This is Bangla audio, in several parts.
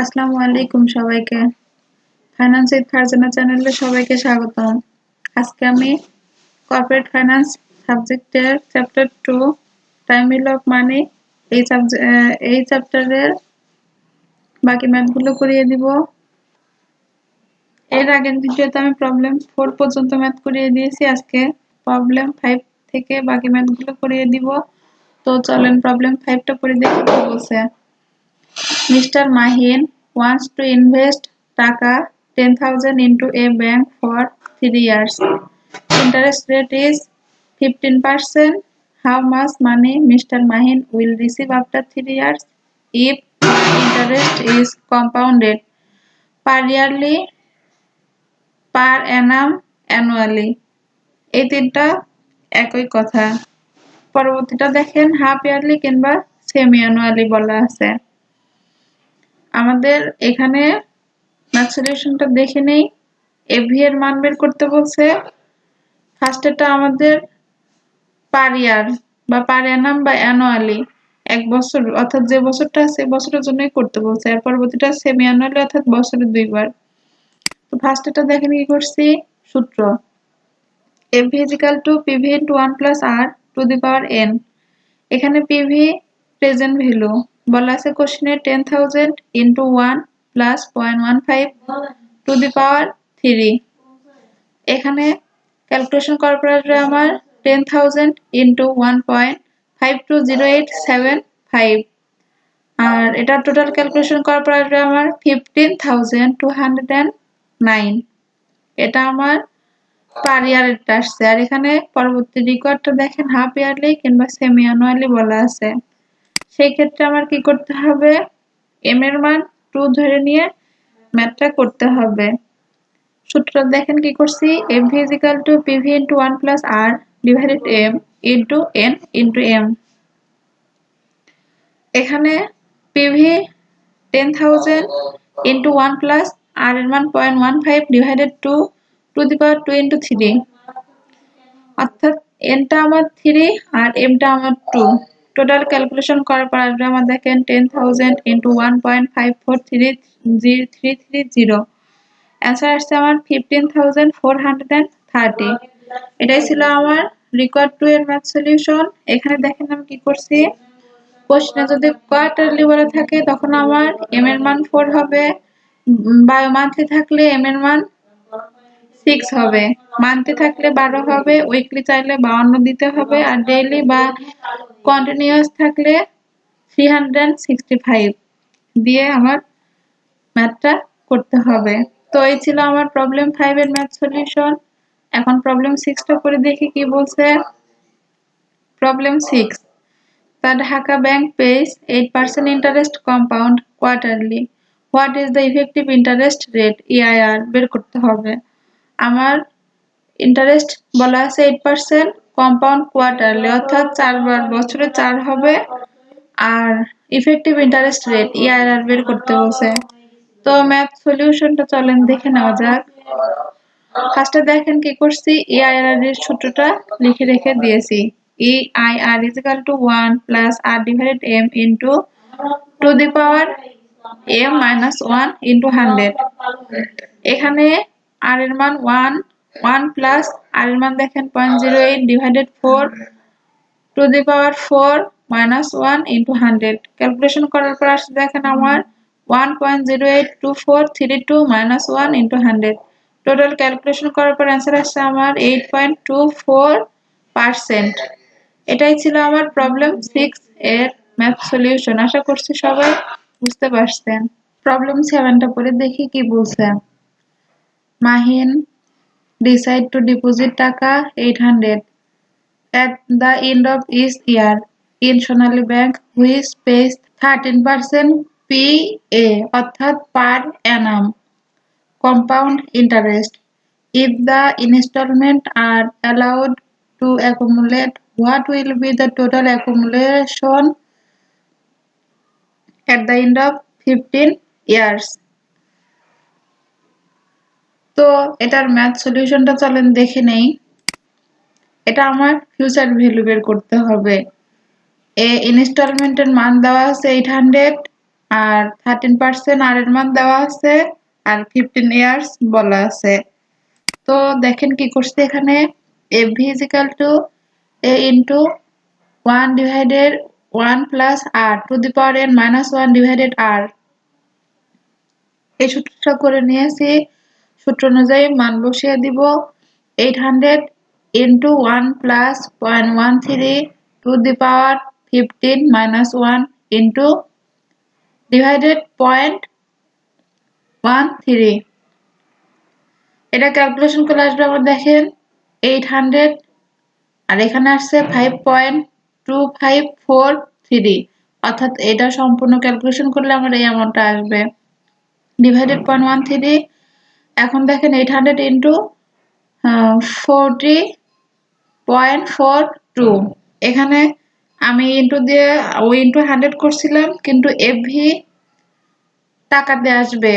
আসসালামু আলাইকুম সবাইকে। ফাইন্যান্স উইথ ফারজানা চ্যানেলে সবাইকে স্বাগতম। আজকে আমি কর্পোরেট ফাইন্যান্স সাবজেক্টের chapter 2 time value of money এই চ্যাপ্টারের বাকি ম্যাথগুলো করিয়ে দিব। এর আগের ভিডিওতে আমি প্রবলেম 4 পর্যন্ত ম্যাথ করিয়ে দিয়েছি। আজকে প্রবলেম 5 থেকে বাকি ম্যাথগুলো করিয়ে দিব। তো চলেন প্রবলেম 5টা করে দেখি কি বলছে। Mr. Mahin wants to invest taka 10,000 into a bank for 3 years. Interest rate is 15%. How much money Mr. Mahin will receive after 3 years if interest is compounded per yearly, per annum, annually? এই তিনটা একই কথা। পরবর্তীটা দেখেন হাফ ইয়ারলি কিংবা সেমি অ্যানুয়ালি বলা আছে। আমাদের এখানে ম্যাথ সলিউশনটা দেখে নেই। এভি এর মান বের করতে বলছে। ফার্স্টেরটা আমাদের পার ইয়ার বা পার অ্যানাম বা অ্যানুয়ালি এক বছর অর্থাৎ যে বছরটা আছে বছরের জন্যই করতে বলছে। আর পরবর্তীটা সেমি অ্যানুয়ালি অর্থাৎ বছরে দুইবার। তো ফার্স্টেরটা দেখেন কি করছি, সূত্র AV is equal to PV into 1 plus r to the power n. এখানে পিভি প্রেজেন্ট ভ্যালু বলা আছে কোশ্চেনে 10,000 into 1 plus 0.15 to the power 3। এখানে ক্যালকুলেশন করার পরে আমার 10,000 ইনটু 1.520875 আর এটা টোটাল ক্যালকুলেশন করার পরে আমার 15,209। এটা আমার পার ইয়ারেরটা আসছে। আর এখানে পরবর্তী রিকোয়ার্ডটা দেখেন হাফ ইয়ারলি কিংবা সেমি অ্যানুয়ালি বলা আছে। সেই ক্ষেত্রে আমার কি করতে হবে, এম এর মান 2 ধরে নিয়ে ম্যাথটা করতে হবে। সূত্র দেখেন কি করছি, AV is equal to PV into 1 plus r divided m into n into m. এখানে পিভি 10,000 ইনটু 1 প্লাস আর এর মান 0.15 divided 2 to the power 2 into 3, অর্থাৎ এনটা আমার 3 আর এমটা আমার 2। টোটাল ক্যালকুলেশন করার পর আসবে আমার দেখেন 10,000 ইনটু 1.543330। অ্যান্সার আসছে আমার 15,430। এটাই ছিল আমার রিকোয়ার্ড 2 এর ম্যাথ সলিউশন। এখানে দেখেন আমি কি করছি, কোশ্চেনে যদি কোয়ার্টারলি বলা থাকে তখন আমার এম এর মান 4 হবে, বা মান্থলি থাকলে এম এর মান 6 হবে, মান্থলি থাকলে 12 হবে, উইকলি চাইলে 52 দিতে হবে, আর ডেইলি বা কন্টিনিউয়াস থাকলে 365 দিয়ে আমার ম্যাথটা করতে হবে। তো এই ছিল আমার প্রবলেম 5 এর ম্যাথ সলিউশন। এখন প্রবলেম 6টা করে দেখি কি বলছে। Problem 6, the Dhaka Bank pays 8% interest compound quarterly. What is the effective interest rate? EIR বের করতে হবে। আমার ইন্টারেস্ট বলা আছে 8% কম্পাউন্ড কোয়ার্টারলি অর্থাৎ 4 বার বছরে 4 হবে, আর ইফেক্টিভ ইন্টারেস্ট রেট ইআইআর বের করতে বলছে। তো ম্যাথ সলিউশনটা চলেন দেখে নেওয়া যাক। ফার্স্টে দেখেন কি করছি, ইআইআর এর সূত্রটা লিখে রেখে দিয়েছি। EIR is equal to 1 plus R divided M into to the power M minus 1 into 100। এখানে R এর মান 1 plus R এর মান দেখেন 0.08 divided 4 to the power 4 minus 1 into 100। Calculation করার পর আসছে দেখেন আমার 1.082432 minus 1 into 100। টোটাল ক্যালকুলেশন করার পর অ্যান্সার আসছে আমার 8.24%। এটাই ছিল আমার প্রবলেম 6 এর ম্যাথ সলিউশন। আশা করছি সবাই বুঝতে পারছেন। প্রবলেম 7টা পরে দেখি কি বলছে। মাহিন decide to deposit টাকা 800 at the end of each year in Sonali Bank which pays 13% PA অর্থাৎ per annum compound interest. If the installment are allowed to accumulate, what will be the total accumulation at the end of 15 years? তো এটার ম্যাথ সলিউশনটা চলেন দেখে নেই। এটা আমার ফিউচার ভ্যালু বের করতে হবে। ইনস্টলমেন্টের মান দেওয়া আছে 800 আর 13% আর এর মান দেওয়া আছে আর 15 ইয়ার্স বলা আছে। তো দেখেন কি করছে এখানে, FV is equal to A into 1 divided 1 plus R to the power n minus 1 divided R। এই সূত্রটা করে নিয়েছি। সূত্র অনুযায়ী মান বসিয়ে দিব 800 into 1 plus 0.13 to the power 15 minus 1 into divided 0.13। এটা ক্যালকুলেশন করে আসবে আবার দেখেন 800 আর এখানে আসছে 5.2543, অর্থাৎ এটা সম্পূর্ণ ক্যালকুলেশন করলে আমার এই অ্যামাউন্টটা আসবে ডিভাইডেড 0.13। এখন দেখেন 800 ইন্টু 40.42, এখানে আমি ইন্টু দিয়ে ওই ইন্টু 100 করছিলাম, কিন্তু এফভি টাকাতে আসবে,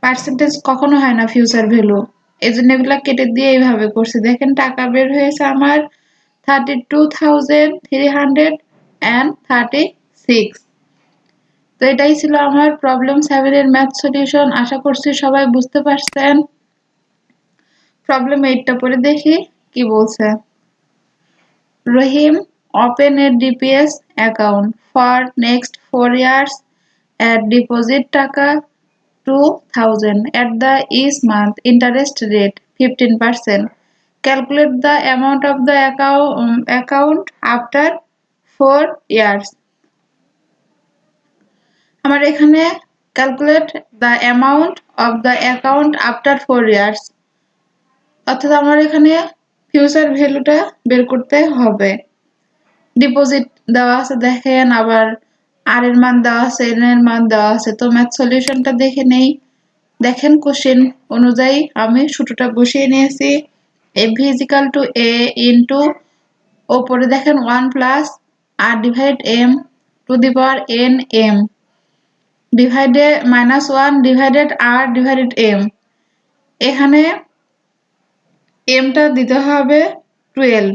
পার্সেন্টেজ কখনো হয় না ফিউচার ভ্যালু, এই জন্য এগুলা কেটে দিয়ে এইভাবে করছি। দেখেন টাকা বের হয়েছে আমার 32,336। তো এটাই ছিল আমার প্রবলেম 7 এর ম্যাথ সলিউশন। আশা করছি সবাই বুঝতে পারছেন। প্রবলেম 8টা পড়ে দেখি কি বলছে। রহিম open a DPS account for next 4 years at deposit টাকা 2000 at the each month interest rate 15%. Calculate the amount of the account after 4 years. আমার এখানে calculate the amount of the account after 4 years, অর্থাৎ আমার এখানে ফিউচার ভ্যালুটা বের করতে হবে। ডিপোজিট দেওয়া আছে দেখেন, আবার আর এর মান দেওয়া আছে, এন এর মান দেওয়া আছে। তো ম্যাথ সলিউশনটা দেখে নেই। দেখেন কোশ্চেন অনুযায়ী আমি সূত্রটা বসিয়ে নিয়েছি। FV is equal to A into ওপরে দেখেন 1 plus R divided M to the power n m divided minus 1 divided R divided M। এখানে m টা দিতে হবে 12।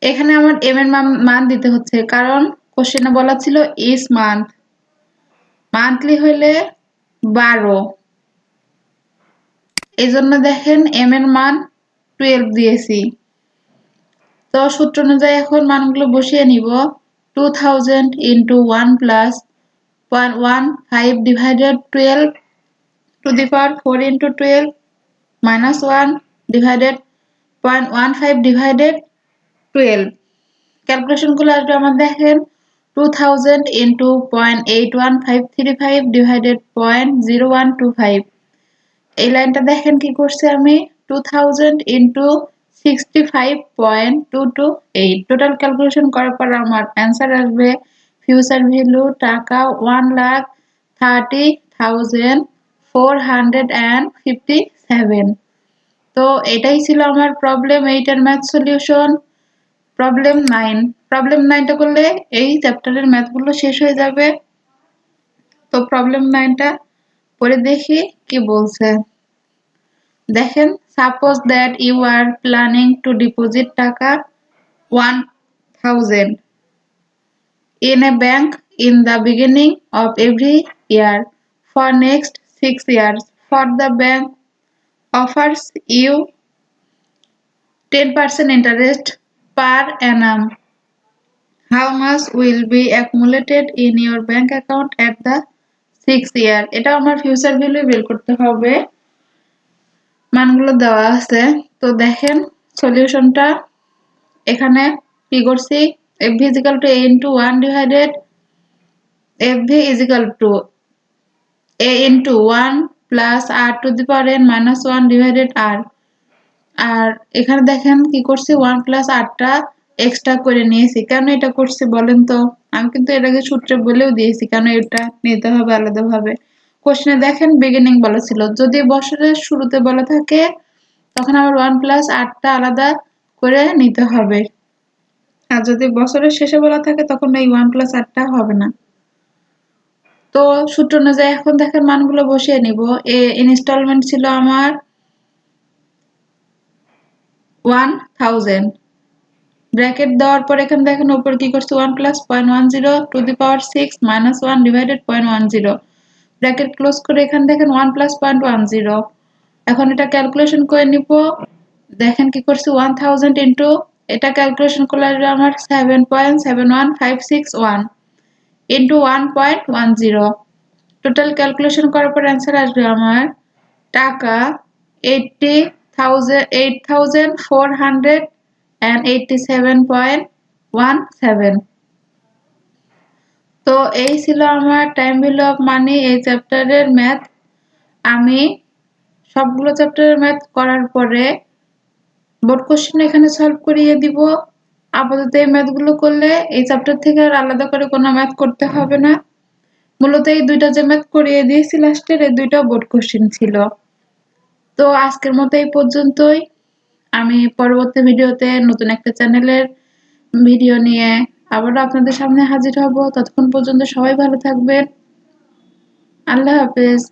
এখানে আমার m এর মান দিতে হচ্ছে, কারণ কোশ্চেনে বলা ছিল ইচ মান্থ, মান্থলি হইলে 12, এই জন্য দেখেন m এর মান 12 দিয়েছি। তো সূত্র অনুযায়ী এখন মানগুলো বসিয়ে নিব। 2000 into 1 plus 0.15 divided 12 to the power 4 into 12 minus 1 divided 0.15 divided 12। Calculation গুলো আসবে আমার দেখেন 2000 into 0.81535 divided 0.0125। এই লাইনটা দেখেন কি করছে আমি 2000 into 65.228। টোটাল ক্যালকুলেশন করার পর আমার অ্যান্সার আসবে ফিউচার ভ্যালু টাকা 1,30,457। তো এটাই ছিল আমার প্রবলেম 8 এর ম্যাথ সলিউশন। প্রবলেম 9টা করলে এই চ্যাপ্টারের ম্যাথগুলো শেষ হয়ে যাবে। তো প্রবলেম 9টা পড়ে দেখি কি বলছে। দেখেন, suppose that you are planning to deposit টাকা 1000 in a bank in the beginning of every year for next 6 years. For the bank offers you 10% interest per annum. How much will be accumulated in your bank account at the 6th year? এটা আমার ফিউচার ভ্যালু বের করতে হবে, মানগুলো দেওয়া আছে। তো দেখেন সলিউশনটা এখানে কি করছি, FV is equal to A into 1 divided FV is equal to A into 1 plus R to the power n minus 1 divided R। আর এখানে দেখেন কি করছি 1 plus R টা এক্সট্রা করে নিয়েছি। কেন এটা করছি বলেন তো? আমি কিন্তু এর আগে সূত্রে বলেও দিয়েছি কেন এটা নিতে হবে আলাদাভাবে। কোশ্চেনে দেখেন বিগিনিং বলা ছিল, যদি বছরের শুরুতে বলা থাকে তখন আবার 1 plus R টা আলাদা করে নিতে হবে, আর যদি বছরের শেষে বলা থাকে তখন এই 1 plus R টা হবে না। তো সূত্র অনুযায়ী এখন দেখেন মানগুলো বসিয়ে নিব। ইনস্টলমেন্ট ছিল আমার 1000, ব্র্যাকেট দেওয়ার পর এখানে দেখেন উপর কি করছে 1 plus 0.10 two the power 6 minus 1 divided 0.10 bracket close করে এখানে দেখেন 1 প্লাস 0.10 এখন এটা ক্যালকুলেশন করে নিব দেখেন কি করছি 1000 ইনটু এটা ক্যালকুলেশন করলে আসবে আমার 7.71561 ইনটু 1.10 টোটাল ক্যালকুলেশন করার পর অ্যান্সার আসবে আমার টাকা 8487.17। তো এই ছিল আমার টাইম ভ্যালু অফ মানি এই চ্যাপ্টারের ম্যাথ। আমি সবগুলো চ্যাপ্টারের ম্যাথ করার পরে বোর্ড কোশ্চেন এখানে সলভ করিয়ে দিব। আপাতত এই ম্যাথগুলো করলে এই চ্যাপ্টার থেকে আর আলাদা করে কোনো ম্যাথ করতে হবে না। মূলত এই দুইটা যে ম্যাথ করিয়ে দিয়েছি লাস্টের এই দুইটা বোর্ড কোশ্চেন ছিল। তো আজকের মতো এই পর্যন্তই। আমি পরবর্তী ভিডিওতে নতুন একটা চ্যানেলের ভিডিও নিয়ে আবারও আপনাদের সামনে হাজির হব। ততক্ষণ পর্যন্ত সবাই ভালো থাকবেন। আল্লাহ হাফেজ।